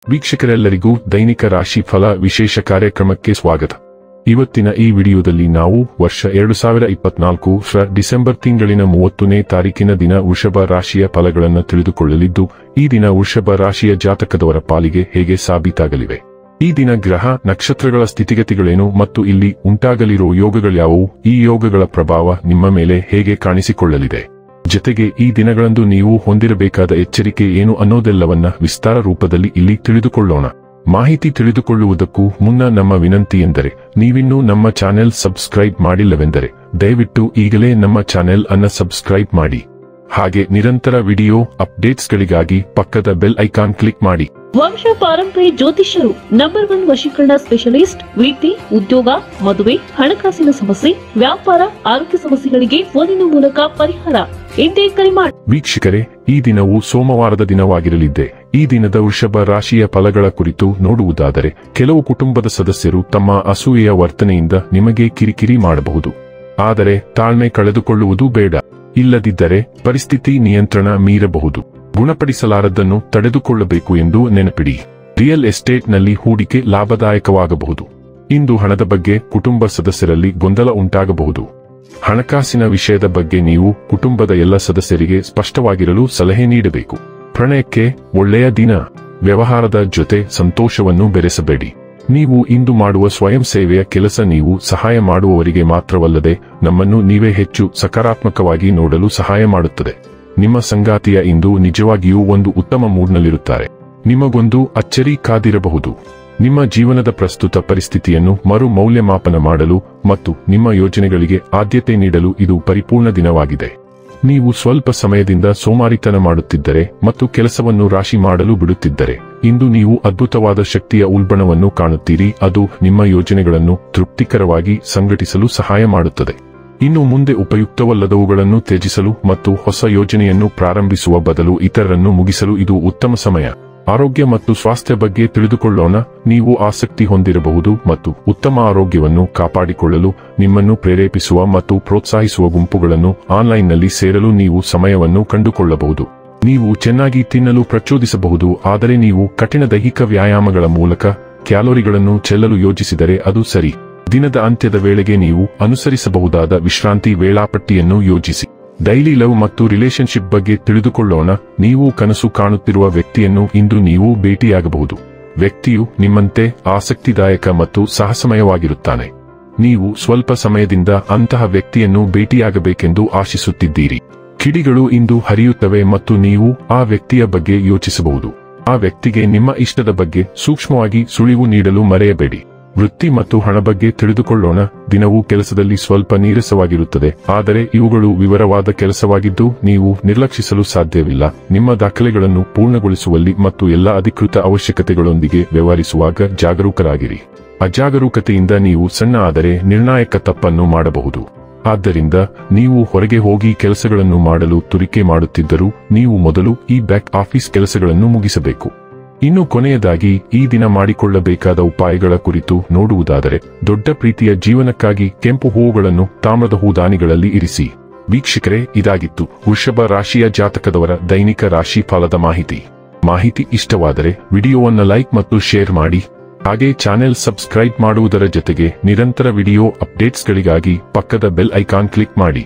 ವೀಕ್ಷಕರೆಲ್ಲರಿಗೂ ದೈನಿಕ ರಾಶಿ ಫಲ ವಿಶೇಷ ಕಾರ್ಯಕ್ರಮಕ್ಕೆ ಸ್ವಾಗತ. ಇವತ್ತಿನ ಈ ವಿಡಿಯೋದಲ್ಲಿ ನಾವು ವರ್ಷ 2024 ಡಿಸೆಂಬರ್ ತಿಂಗಳಿನ 30ನೇ ತಾರೀಕಿನ ದಿನ ವೃಷಭ ರಾಶಿಯ ಫಲಗಳನ್ನು ತಿಳಿದುಕೊಳ್ಳಲಿದ್ದು, ಈ ದಿನ ವೃಷಭ ರಾಶಿಯ ಜಾತಕದವರ ಪಾಲಿಗೆ ಹೇಗೆ ಸಾಬೀತಾಗಲಿವೆ, ಈ ದಿನ ಗ್ರಹ ನಕ್ಷತ್ರಗಳ ಸ್ಥಿತಿಗತಿಗಳೇನು ಮತ್ತು ಇಲ್ಲಿ ಉಂಟಾಗಲಿರುವ ಯೋಗಗಳ್ಯಾವುವು, ಈ ಯೋಗಗಳ ಪ್ರಭಾವ ನಿಮ್ಮ ಮೇಲೆ ಹೇಗೆ ಕಾಣಿಸಿಕೊಳ್ಳಲಿದೆ, ಜೊತೆಗೆ ಈ ದಿನಗಳಂದು ನೀವು ಹೊಂದಿರಬೇಕಾದ ಎಚ್ಚರಿಕೆ ಏನು ಅನ್ನೋದೆಲ್ಲವನ್ನ ವಿಸ್ತಾರ ರೂಪದಲ್ಲಿ ಇಲ್ಲಿ ತಿಳಿದುಕೊಳ್ಳೋಣ. ಮಾಹಿತಿ ತಿಳಿದುಕೊಳ್ಳುವುದಕ್ಕೂ ಮುನ್ನ ನಮ್ಮ ವಿನಂತಿ ಎಂದರೆ, ನೀವಿನ್ನೂ ನಮ್ಮ ಚಾನೆಲ್ ಸಬ್ಸ್ಕ್ರೈಬ್ ಮಾಡಿಲ್ಲವೆಂದರೆ ದಯವಿಟ್ಟು ಈಗಲೇ ನಮ್ಮ ಚಾನೆಲ್ ಅನ್ನು ಸಬ್ಸ್ಕ್ರೈಬ್ ಮಾಡಿ. ಹಾಗೆ ನಿರಂತರ ವಿಡಿಯೋ ಅಪ್ಡೇಟ್ಸ್ಗಳಿಗಾಗಿ ಪಕ್ಕದ ಬೆಲ್ ಐಕಾನ್ ಕ್ಲಿಕ್ ಮಾಡಿ. ವಂಶ ಪಾರಂಪರ್ಯ ಜ್ಯೋತಿಷ್ಯರು ನಂಬರ್ 1 ವಶೀಕರಣ ಸ್ಪೆಷಲಿಸ್ಟ್. ವೃತ್ತಿ, ಉದ್ಯೋಗ, ಮದುವೆ, ಹಣಕಾಸಿನ ಸಮಸ್ಯೆ, ವ್ಯಾಪಾರ, ಆರೋಗ್ಯ ಸಮಸ್ಯೆಗಳಿಗೆ ಫೋನಿನ ಮೂಲಕ ಪರಿಹಾರ. ಇಂದೇ ಕರೆ ಮಾಡಿ. ವೀಕ್ಷಕರೇ, ಈ ದಿನವು ಸೋಮವಾರದ ದಿನವಾಗಿರಲಿದೆ. ಈ ದಿನದ ವೃಷಭ ರಾಶಿಯ ಫಲಗಳ ಕುರಿತು ನೋಡುವುದಾದರೆ, ಕೆಲವು ಕುಟುಂಬದ ಸದಸ್ಯರು ತಮ್ಮ ಅಸೂಯೆಯ ವರ್ತನೆಯಿಂದ ನಿಮಗೆ ಕಿರಿಕಿರಿ ಮಾಡಬಹುದು. ಆದರೆ ತಾಳ್ಮೆ ಕಳೆದುಕೊಳ್ಳುವುದು ಬೇಡ. ಇಲ್ಲದಿದ್ದರೆ ಪರಿಸ್ಥಿತಿ ನಿಯಂತ್ರಣ ಮೀರಬಹುದು. ಗುಣಪಡಿಸಲಾರದ್ದನ್ನು ತಡೆದುಕೊಳ್ಳಬೇಕು ಎಂದು ನೆನಪಿಡಿ. ರಿಯಲ್ ಎಸ್ಟೇಟ್ನಲ್ಲಿ ಹೂಡಿಕೆ ಲಾಭದಾಯಕವಾಗಬಹುದು. ಇಂದು ಹಣದ ಬಗ್ಗೆ ಕುಟುಂಬ ಸದಸ್ಯರಲ್ಲಿ ಗೊಂದಲ ಉಂಟಾಗಬಹುದು. ಹಣಕಾಸಿನ ವಿಷಯದ ಬಗ್ಗೆ ನೀವು ಕುಟುಂಬದ ಎಲ್ಲ ಸದಸ್ಯರಿಗೆ ಸ್ಪಷ್ಟವಾಗಿರಲು ಸಲಹೆ ನೀಡಬೇಕು. ಪ್ರಣಯಕ್ಕೆ ಒಳ್ಳೆಯ ದಿನ. ವ್ಯವಹಾರದ ಜೊತೆ ಸಂತೋಷವನ್ನು ಬೆರೆಸಬೇಡಿ. ನೀವು ಇಂದು ಮಾಡುವ ಸ್ವಯಂ ಸೇವೆಯ ಕೆಲಸ ನೀವು ಸಹಾಯ ಮಾಡುವವರಿಗೆ ಮಾತ್ರವಲ್ಲದೆ ನಮ್ಮನ್ನು ನೀವೇ ಹೆಚ್ಚು ಸಕಾರಾತ್ಮಕವಾಗಿ ನೋಡಲು ಸಹಾಯ ಮಾಡುತ್ತದೆ. ನಿಮ್ಮ ಸಂಗಾತಿಯ ಇಂದು ನಿಜವಾಗಿಯೂ ಒಂದು ಉತ್ತಮ ಮೂಡ್ನಲ್ಲಿರುತ್ತಾರೆ. ನಿಮಗೊಂದು ಅಚ್ಚರಿ ಕಾದಿರಬಹುದು. ನಿಮ್ಮ ಜೀವನದ ಪ್ರಸ್ತುತ ಪರಿಸ್ಥಿತಿಯನ್ನು ಮರು ಮೌಲ್ಯಮಾಪನ ಮಾಡಲು ಮತ್ತು ನಿಮ್ಮ ಯೋಜನೆಗಳಿಗೆ ಆದ್ಯತೆ ನೀಡಲು ಇದು ಪರಿಪೂರ್ಣ ದಿನವಾಗಿದೆ. ನೀವು ಸ್ವಲ್ಪ ಸಮಯದಿಂದ ಸೋಮಾರಿತನ ಮಾಡುತ್ತಿದ್ದರೆ ಮತ್ತು ಕೆಲಸವನ್ನು ರಾಶಿ ಮಾಡಲು ಬಿಡುತ್ತಿದ್ದರೆ, ಇಂದು ನೀವು ಅದ್ಭುತವಾದ ಶಕ್ತಿಯ ಉಲ್ಬಣವನ್ನು ಕಾಣುತ್ತೀರಿ. ಅದು ನಿಮ್ಮ ಯೋಜನೆಗಳನ್ನು ತೃಪ್ತಿಕರವಾಗಿ ಸಂಘಟಿಸಲು ಸಹಾಯ ಮಾಡುತ್ತದೆ. ಇನ್ನು ಮುಂದೆ ಉಪಯುಕ್ತವಲ್ಲದವುಗಳನ್ನು ತ್ಯಜಿಸಲು ಮತ್ತು ಹೊಸ ಯೋಜನೆಯನ್ನು ಪ್ರಾರಂಭಿಸುವ ಬದಲು ಇತರರನ್ನು ಮುಗಿಸಲು ಇದು ಉತ್ತಮ ಸಮಯ. ಆರೋಗ್ಯ ಮತ್ತು ಸ್ವಾಸ್ಥ್ಯ ಬಗ್ಗೆ ತಿಳಿದುಕೊಳ್ಳೋಣ. ನೀವು ಆಸಕ್ತಿ ಹೊಂದಿರಬಹುದು ಮತ್ತು ಉತ್ತಮ ಆರೋಗ್ಯವನ್ನು ಕಾಪಾಡಿಕೊಳ್ಳಲು ನಿಮ್ಮನ್ನು ಪ್ರೇರೇಪಿಸುವ ಮತ್ತು ಪ್ರೋತ್ಸಾಹಿಸುವ ಗುಂಪುಗಳನ್ನು ಆನ್ಲೈನ್ನಲ್ಲಿ ಸೇರಲು ನೀವು ಸಮಯವನ್ನು ಕಂಡುಕೊಳ್ಳಬಹುದು. ನೀವು ಚೆನ್ನಾಗಿ ತಿನ್ನಲು ಪ್ರಚೋದಿಸಬಹುದು, ಆದರೆ ನೀವು ಕಠಿಣ ದೈಹಿಕ ವ್ಯಾಯಾಮಗಳ ಮೂಲಕ ಕ್ಯಾಲೋರಿಗಳನ್ನು ಚೆಲ್ಲಲು ಯೋಜಿಸಿದರೆ ಅದು ಸರಿ. ದಿನದ ಅಂತ್ಯದ ವೇಳೆಗೆ ನೀವು ಅನುಸರಿಸಬಹುದಾದ ವಿಶ್ರಾಂತಿ ವೇಳಾಪಟ್ಟಿಯನ್ನು ಯೋಜಿಸಿ. ಡೈಲಿ ಲವ್ ಮತ್ತು ರಿಲೇಶನ್ಶಿಪ್ ಬಗ್ಗೆ ತಿಳಿದುಕೊಳ್ಳೋಣ. ನೀವು ಕನಸು ಕಾಣುತ್ತಿರುವ ವ್ಯಕ್ತಿಯನ್ನು ಇಂದು ನೀವು ಭೇಟಿಯಾಗಬಹುದು. ವ್ಯಕ್ತಿಯು ನಿಮ್ಮಂತೆ ಆಸಕ್ತಿದಾಯಕ ಮತ್ತು ಸಾಹಸಮಯವಾಗಿರುತ್ತಾನೆ. ನೀವು ಸ್ವಲ್ಪ ಸಮಯದಿಂದ ಅಂತಹ ವ್ಯಕ್ತಿಯನ್ನು ಭೇಟಿಯಾಗಬೇಕೆಂದು ಆಶಿಸುತ್ತಿದ್ದೀರಿ. ಕಿಡಿಗಳು ಇಂದು ಹರಿಯುತ್ತವೆ ಮತ್ತು ನೀವು ಆ ವ್ಯಕ್ತಿಯ ಬಗ್ಗೆ ಯೋಚಿಸಬಹುದು. ಆ ವ್ಯಕ್ತಿಗೆ ನಿಮ್ಮ ಇಷ್ಟದ ಬಗ್ಗೆ ಸೂಕ್ಷ್ಮವಾಗಿ ಸುಳಿವು ನೀಡಲು ಮರೆಯಬೇಡಿ. ವೃತ್ತಿ ಮತ್ತು ಹಣ ಬಗ್ಗೆ ತಿಳಿದುಕೊಳ್ಳೋಣ. ದಿನವೂ ಕೆಲಸದಲ್ಲಿ ಸ್ವಲ್ಪ ನೀರಸವಾಗಿರುತ್ತದೆ, ಆದರೆ ಇವುಗಳು ವಿವರವಾದ ಕೆಲಸವಾಗಿದ್ದು ನೀವು ನಿರ್ಲಕ್ಷಿಸಲು ಸಾಧ್ಯವಿಲ್ಲ. ನಿಮ್ಮ ದಾಖಲೆಗಳನ್ನು ಪೂರ್ಣಗೊಳಿಸುವಲ್ಲಿ ಮತ್ತು ಎಲ್ಲ ಅಧಿಕೃತ ಅವಶ್ಯಕತೆಗಳೊಂದಿಗೆ ವ್ಯವಹರಿಸುವಾಗ ಜಾಗರೂಕರಾಗಿರಿ. ಅಜಾಗರೂಕತೆಯಿಂದ ನೀವು ಸಣ್ಣ ಆದರೆ ನಿರ್ಣಾಯಕ ತಪ್ಪನ್ನು ಮಾಡಬಹುದು. ಆದ್ದರಿಂದ ನೀವು ಹೊರಗೆ ಹೋಗಿ ಕೆಲಸಗಳನ್ನು ಮಾಡಲು ತುರಿಕೆ ಮಾಡುತ್ತಿದ್ದರೂ ನೀವು ಮೊದಲು ಈ ಬ್ಯಾಕ್ ಆಫೀಸ್ ಕೆಲಸಗಳನ್ನು ಮುಗಿಸಬೇಕು. ಇನ್ನು ಕೊನೆಯದಾಗಿ ಈ ದಿನ ಮಾಡಿಕೊಳ್ಳಬೇಕಾದ ಉಪಾಯಗಳ ಕುರಿತು ನೋಡುವುದಾದರೆ, ದೊಡ್ಡ ಪ್ರೀತಿಯ ಜೀವನಕ್ಕಾಗಿ ಕೆಂಪು ಹೂವುಗಳನ್ನು ತಾಮ್ರದ ಹೂದಾನಿಗಳಲ್ಲಿ ಇರಿಸಿ. ವೀಕ್ಷಕರೇ, ಇದಾಗಿತ್ತು ವೃಷಭ ರಾಶಿಯ ಜಾತಕದವರ ದೈನಿಕ ರಾಶಿ ಫಲದ ಮಾಹಿತಿ ಇಷ್ಟವಾದರೆ ವಿಡಿಯೋವನ್ನು ಲೈಕ್ ಮತ್ತು ಶೇರ್ ಮಾಡಿ. ಹಾಗೆ ಚಾನೆಲ್ ಸಬ್ಸ್ಕ್ರೈಬ್ ಮಾಡುವುದರ ಜೊತೆಗೆ ನಿರಂತರ ವಿಡಿಯೋ ಅಪ್ಡೇಟ್ಸ್ಗಳಿಗಾಗಿ ಪಕ್ಕದ ಬೆಲ್ ಐಕಾನ್ ಕ್ಲಿಕ್ ಮಾಡಿ.